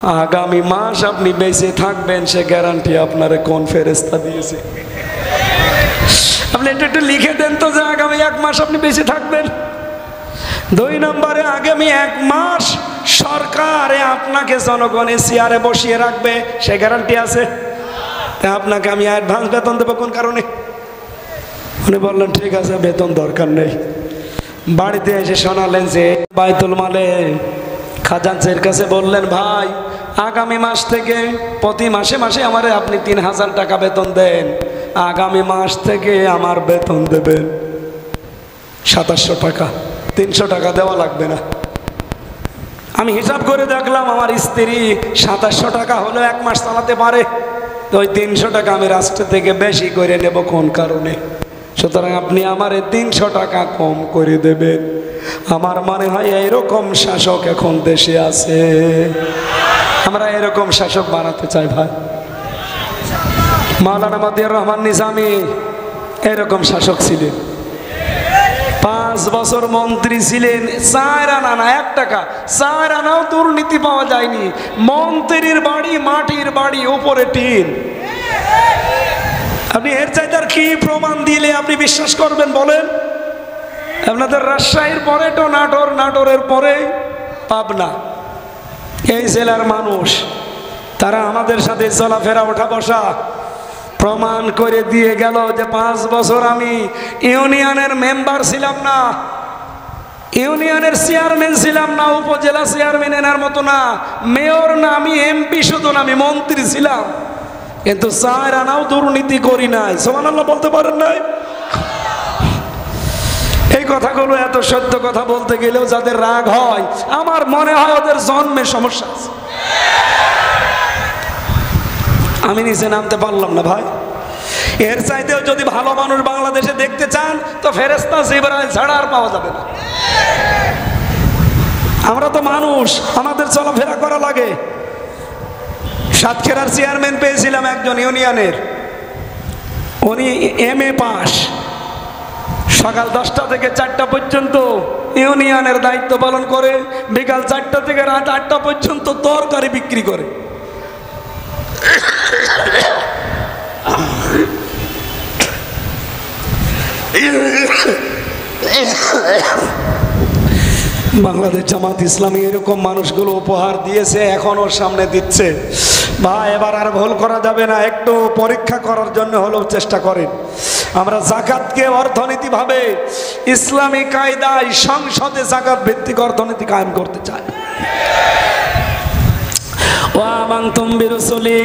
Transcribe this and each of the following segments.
আগামী মাস আপনি বেঁচে থাকবেন সে গ্যারান্টি আপনারে কোন ফেরেশতা দিয়েছে? আপনি একটু লিখে দেন তো যে আগামী 1 মাস আপনি বেঁচে থাকবেন। 2 নম্বরে আগামী 1 মাস সরকারে আপনাকে জনগণের চেয়ারে বসিয়ে রাখবে সে গ্যারান্টি আছে? তা আপনাকে আমি অ্যাডভান্স বেতন দেবো কোন কারণে? উনি বললেন ঠিক আছে বেতন দরকার নেই। বাড়িতে এসে শোনালেন যে বাইতুল মালে খাজাঞ্চির কাছে বললেন ভাই আগামী মাস থেকে প্রতি মাসে মাসে আমারে আপনি 3000 টাকা বেতন দেন, আগামী মাস থেকে আমার বেতন দেবেন 2700 টাকা, 300 টাকা দেওয়া লাগবে না। আমি হিসাব করে দেখলাম আমার স্ত্রী 2700 টাকা হলেও 1 মাস চালাতে পারে, তো ওই 300 টাকা আমি রাষ্ট্র থেকে বেশি করে নেব কোন কারণে? সুতরাং আপনি আমারে 300 টাকা কম করে দেবেন। আমার মনে হয় এরকম শাসক এখন দেশে আছে। আমরা এরকম শাসক বানাতে চাই ভাই। মাওলানা মতিউর রহমান নিজামী এরকম শাসক ছিলেন। 5 বছর মন্ত্রী ছিলেন, 4 আনা না 1 টাকা, 4 আনাও দুর্নীতি পাওয়া যায়নি। মন্ত্রীর বাড়ি মাটির বাড়ি, উপরে টিন। আপনি এর চাইতে আর কি প্রমাণ দিলে আপনি বিশ্বাস করবেন বলেন? আপনাদের রাজশাহীর পরে তো নাটোর, নাটোরের পরে পাবনা, এই জেলার মানুষ তারা আমাদের সাথে চলাফেরা ওঠা বসা প্রমাণ করে দিয়ে গেল যে 5 বছর আমি ইউনিয়নের মেম্বার ছিলাম না, ইউনিয়নের চেয়ারম্যান ছিলাম না, উপজেলা চেয়ারম্যান এনার মতো না, মেয়র না, আমি এমপি শুধু না, আমি মন্ত্রী ছিলাম, কিন্তু 4 আনাও দুর্নীতি করি নাই। সুবহানাল্লাহ বলতে পারেন নাই? এই কথাগুলো এত সত্য কথা বলতে গেলেও যাদের রাগ হয়, আমার মনে হয় ওদের জন্মে সমস্যা আছে। আমি নিচে নামতে পারলাম না ভাই। এর চাইতেও যদি ভালো মানুষ বাংলাদেশে দেখতে চান তো ফেরেশতা জিবরাইল ছাড়া আর পাওয়া যাবে না। আমরা তো মানুষ, আমাদের চলাফেরা করা লাগে। সাতক্ষীরার চেয়ারম্যান পেয়েছিলাম একজন ইউনিয়নের, উনি MA পাস, সকাল 10টা থেকে 4টা পর্যন্ত ইউনিয়নের দায়িত্ব পালন করে, বিকাল 4টা থেকে রাত 8টা পর্যন্ত তরকারি বিক্রি করে। বাংলাদেশ জামাত ইসলামী এরকম মানুষগুলো উপহার দিয়েছে, এখন ওর সামনে দিচ্ছে। ভাই এবার আর ভুল করা যাবে না, একটু পরীক্ষা করার জন্য হলেও চেষ্টা করেন। আমরা যাকাতকে অর্থনীতিভাবে ইসলামী কায়দায় সংসদে যাকাত ভিত্তিক অর্থনীতি কায়েম করতে চাই। ওয়া আমানতুম বিরুসুলি,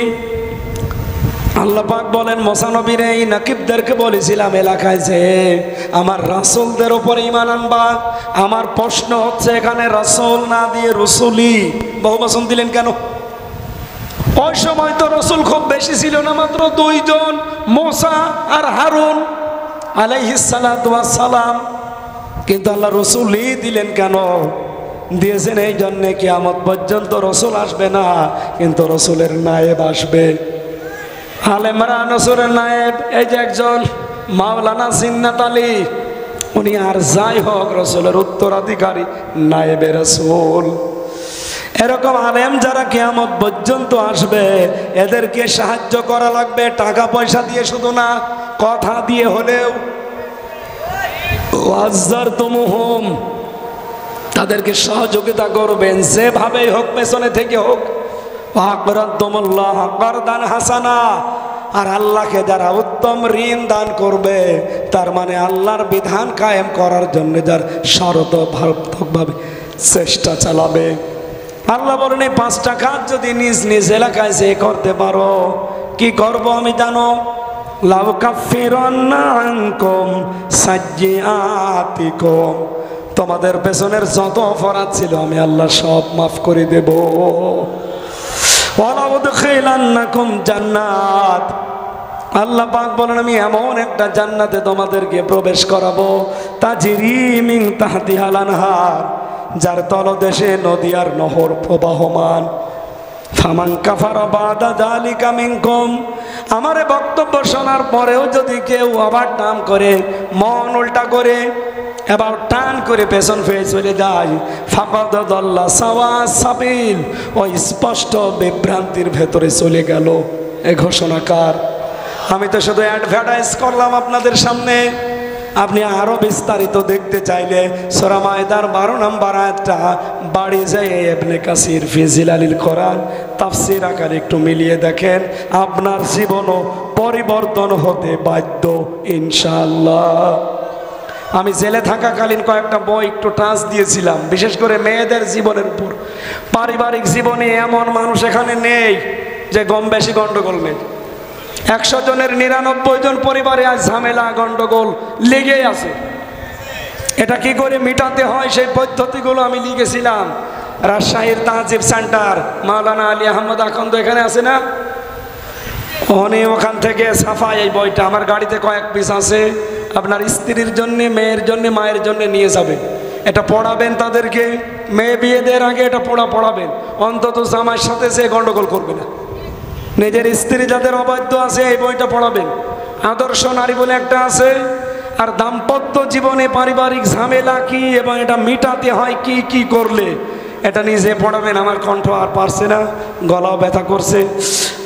আল্লাহ পাক বলেন মুসা নবীর এই নাকিবদেরকে বলেছিলাম এলাকায় যে আমার রাসূলদের উপর ঈমান আনবা। আমার প্রশ্ন হচ্ছে এখানে রাসূল না দিয়ে রসুলি বহুবচন দিলেন কেন? ওই সময় তো রসুল খুব বেশি ছিল না, মাত্র 2 জন, মুসা আর হারুন আলাইহিস সালাতু ওয়াস সালাম। কিন্তু আল্লাহ রসুলই দিলেন কেন? দিয়েছেন এই জন্যে কিয়ামত পর্যন্ত রসুল আসবে না, কিন্তু রসুলের নায়েব আসবে। আলেমরা নসরের নায়েব এই যে একজন মাওলানা জিন্নাত আলী, উনি আর যাই হোক রসুলের উত্তরাধিকারী, নায়েবে রসুল। এরকম আলেম যারা কিয়ামত পর্যন্ত আসবে, এদেরকে সাহায্য করা লাগবে, টাকা পয়সা দিয়ে শুধু না, কথা দিয়ে হলেও। ওয়াজ্জারতুমুহুম, তাদেরকে সহযোগিতা করবেন যেভাবেই হোক, পেছনে থেকে হোক। ওয়াকরাদতুমুল্লাহ কারদান হাসানা, আর আল্লাহকে যারা উত্তম ঋণ দান করবে, তার মানে আল্লাহর বিধান কায়েম করার জন্য যার সর্বতভাবে চেষ্টা চালাবে। আল্লাহ বলেন এই 5টা কাজ যদি নিজ নিজ এলাকায় যে করতে পারো, কি করব আমি জানো? লাউ কাফিরান্না আনকুম সাইয়্যাতিকুম, তোমাদের পেছনের যত অপরাধ ছিল আমি আল্লাহ সব মাফ করে দেব। ওয়ালাউদখিলান্নাকুম জান্নাত, আল্লাহ পাক বলেন আমি এমন একটা জান্নাতে তোমাদেরকে প্রবেশ করাবো, তাজরি মিন তাহতিহাল আনহার, যার তলদেশে নদী আর নহর প্রবাহমান। ফামান কাফারা বাদা যালিকা মিনকুম, আমার বক্তব্য শোনার পরেও যদি কেউ আবার নাম করে, মন উল্টা করে, এবার টান করে পেছন ফিরে চলে যায়। ফাকাদ দাল্লা সাওয়া সাবিল, ওই স্পষ্ট বিভ্রান্তির ভেতরে চলে গেল। এই ঘোষণাকার আমি তো শুধু অ্যাডভার্টাইজ করলাম আপনাদের সামনে। আপনি আরো বিস্তারিত দেখতে চাইলে সূরা মায়দার 12 নম্বর আয়াতটা বাড়ি যায় ইবনে কাসির ফি জিলালিল কোরআন তাফসীর আকারে একটু মিলিয়ে দেখেন, আপনার জীবনও পরিবর্তন হতে বাধ্য ইনশাআল্লাহ। আমি জেলে থাকাকালীন কয়েকটা বই একটু টাচ দিয়েছিলাম, বিশেষ করে মেয়েদের জীবনের উপর। পারিবারিক জীবনে এমন মানুষ এখানে নেই যে কম বেশি গন্ডগোল নেই। 100 জনের 99 জন পরিবারে আজ ঝামেলা গন্ডগোল লেগেই আছে। এটা কি করে মিটাতে হয় সেই পদ্ধতিগুলো আমি লিখেছিলাম। রাজশাহীর তাহজিব সেন্টার মাওলানা আলী আহমদ আখন্দ এখানে আছে না, উনি ওখান থেকে ছাপায় এই বইটা। আমার গাড়িতে কয়েক পিস আছে। আপনার স্ত্রীর জন্য, মেয়ের জন্য, মায়ের জন্য নিয়ে যাবেন। এটা পড়াবেন তাদেরকে। মেয়ে বিয়ে দেওয়ার আগে এটা পড়াবেন, অন্তত জামাইয়ের সাথে সে গন্ডগোল করবে না। নিজের স্ত্রী যাদের অবাধ্য আছে এই বইটা পড়াবেন। আদর্শ নারী বলে একটা আছে, আর দাম্পত্য জীবনে পারিবারিক ঝামেলা কি এবং এটা মিটাতে হয় কি কি করলে, এটা নিজে পড়াবেন। আমার কণ্ঠ আর পারছে না, গলাও ব্যথা করছে।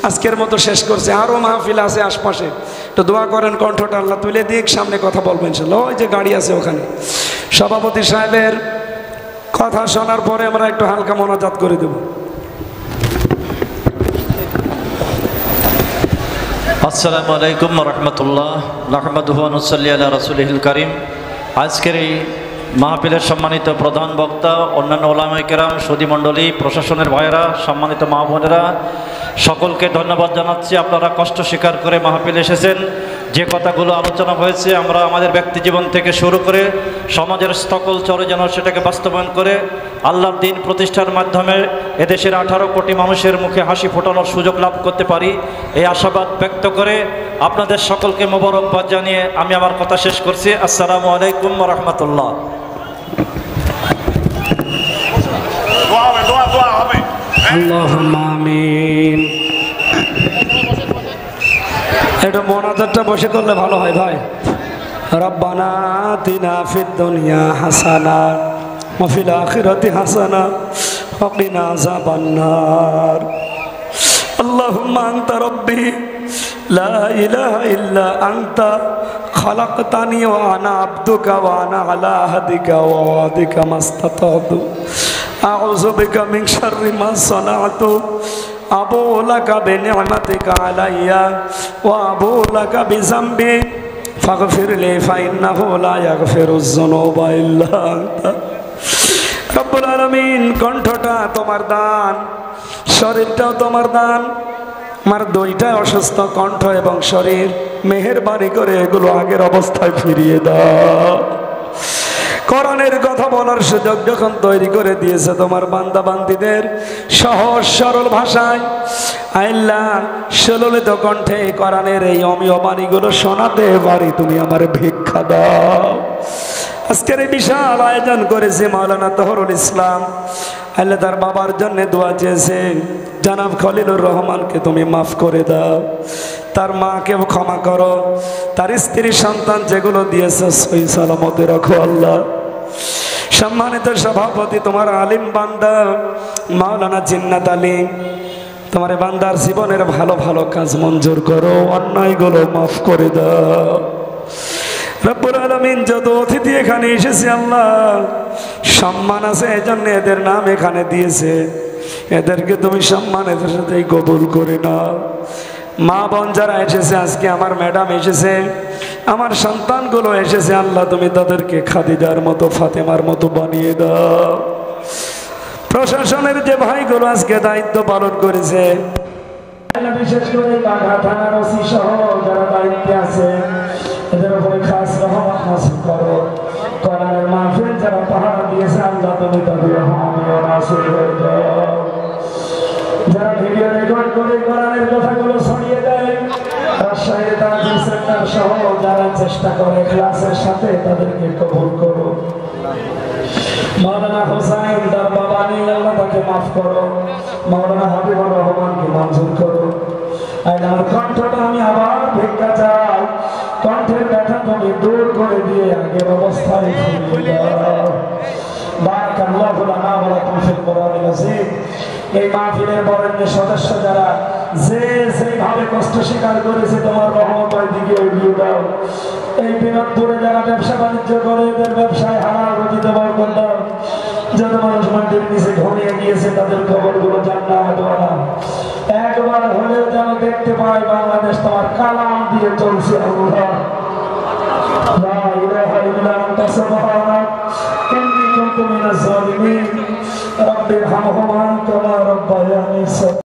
আজকের মতো শেষ করছে। আরও মাহফিল আছে আশপাশে, তো দোয়া করেন কণ্ঠটা আল্লাহ তুলে দিক, সামনে কথা বলবেন ইনশাআল্লাহ। ওই যে গাড়ি আছে ওখানে। সভাপতি সাহেবের কথা শোনার পরে আমরা একটু হালকা মোনাজাত করে দেব। আসসালামু আলাইকুম রহমতুল্লাহ, নাহমাদুহু ওয়া নুসাল্লি আলা রাসূলিহিল কারীম। আজকের এই মাহফিলের সম্মানিত প্রধান বক্তা, অন্যান্য ওলামায়ে কেরাম, সুধী মণ্ডলী, প্রশাসনের ভাইয়েরা, সম্মানিত মা বোনেরা, সকলকে ধন্যবাদ জানাচ্ছি। আপনারা কষ্ট স্বীকার করে মাহফিলে এসেছেন। যে কথাগুলো আলোচনা হয়েছে আমরা আমাদের ব্যক্তি জীবন থেকে শুরু করে সমাজের সকল চরে যেন সেটাকে বাস্তবায়ন করে আল্লাহর দ্বীন প্রতিষ্ঠার মাধ্যমে এদেশের 18 কোটি মানুষের মুখে হাসি ফোটানোর সুযোগ লাভ করতে পারি, এই আশাবাদ ব্যক্ত করে আপনাদের সকলকে মোবারকবাদ জানিয়ে আমি আমার কথা শেষ করছি। আসসালামু আলাইকুম ওয়া রাহমাতুল্লাহ। আল্লাহুম্মা আমিন। এটা মোনাজাতটা বসে করলে ভালো হয় ভাই। রব্বানা আতিনা ফিদ দুনিয়া হাসানা ওয়া ফিল আখিরাতি হাসানা ওয়া কিনা আযাবান নার। আল্লাহুম্মা আনতা রাব্বি লা ইলাহা ইল্লা আনতা খালাকতানি ওয়া আনা আবদুকা ওয়া আনা আলা আহদিকা ওয়া ওয়াদিকা মাস্তাতাতু আউযু বিকা মিন শাররি মা সানাতু আবু লাকা বিনি'মাতিকা আলাইয়া ওয়া আবু লাকা বিযামবি ফাগফিরলি ফাইন্নাহু লা ইয়াগফিরুয যুনুবা ইল্লা আনতা। রব্বুল আলামিন, কণ্ঠটা তোমার দান, শরীরটাও তোমার দান। আমার দুইটা অসুস্থ কণ্ঠ এবং শরীর, মেহেরবানি করে এগুলো আগের অবস্থায় ফিরিয়ে দাও। কোরআনের কথা বলার সুযোগ যখন তৈরি করে দিয়েছে তোমার বান্দা বান্দীদের সহজ সরল ভাষায়, আল্লাহ সুললিত কণ্ঠে কোরআনের এই অমীয় বাণীগুলো শোনাতে পারি, তুমি আমার ভিক্ষা দাও। আজকের এই বিশাল আয়োজন করেছে মাওলানা তহরুল ইসলাম। আল্লাহ তার বাবার জন্য দোয়া চেয়েছে, জনাব খলিলুর রহমানকে তুমি মাফ করে দাও, তার মাকেও ক্ষমা করো, তার স্ত্রী সন্তান যেগুলো দিয়েছে সহি সালামতে রাখো আল্লাহ। সম্মানিত সভাপতি তোমার আলিম বান্দা মাওলানা জিন্নাত আলী, তোমার বান্দার জীবনের ভালো ভালো কাজ মঞ্জুর করো, অন্যায়গুলো মাফ করে দাও। রব্বুল আলামিন, যত অতিথি এখানে এসেছে আল্লাহ সম্মান আছে এজন্য এদের নাম এখানে দিয়েছে, এদেরকে তুমি সম্মানের সাথে কবুল করে নাও। মা বোন যারা এসেছে, আজকে আমার ম্যাডাম এসেছে, আমার সন্তানগুলো এসেছে, আল্লাহ তুমি তাদেরকে খাদিজার মতো, ফাতেমার মতো বানিয়ে দাও। প্রশাসনের যে ভাইগুলো আজকে দায়িত্ব পালন করেছে, বিশেষ করে বাঘা থানার ওসি সহ যারা দায়িত্বে আছে, এদের উপরে খাস রহমত নাসিব করো। কোরআনের মাহফিল যারা পাহাড় দিয়েছে, আল্লাহ তুমি তাদের হামিও নাসিব হয়ে যাও। যারা ভিডিও রেকর্ড করে কোরআনের কথাগুলো ছড়িয়ে দেয়, রাজশাহীর তাহজিব সেন্টার সহ যারা চেষ্টা করে ক্লাসের সাথে, তাদেরকে কবুল করো। মাওলানা হোসাইন তার বাবা নেই, আল্লাহ তাকে মাফ করো। মাওলানা হাবিবুর রহমানকে মঞ্জুর করো। আর আমার কণ্ঠটা আমি আবার ভিক্ষা চাই, কণ্ঠ মাঠের ব্যথা তুমি দূর করে দিয়ে আগের অবস্থায় ফিরিয়ে দাও। বারাকাল্লাহু লানা ওয়া লাকুম ফিল কোরআনিল আযীম। এই মাহফিলের বরেণ্য সদস্য যারা যে যেভাবে কষ্ট স্বীকার করেছে তোমার রহমতের দিকে এগিয়ে দাও। এই বিনোদপুরে যারা ব্যবসা বাণিজ্য করে এদের ব্যবসায় হালাল রুজিতে বরকত দাও। যত মানুষ মাটির নিচে ঘুমিয়ে গিয়েছে তাদের কবরগুলো জান্নাত বানাও। একবার হলেও যেন দেখতে পাই বাংলাদেশ তোমার কালাম দিয়ে চলছে। আল্লাহ লা ইলাহা ইল্লা আনতা সুবহানাক ইন্নী কুনতু মিনাজ জালিমিন। রব্বিরহামহুমা কামা রাব্বায়ানি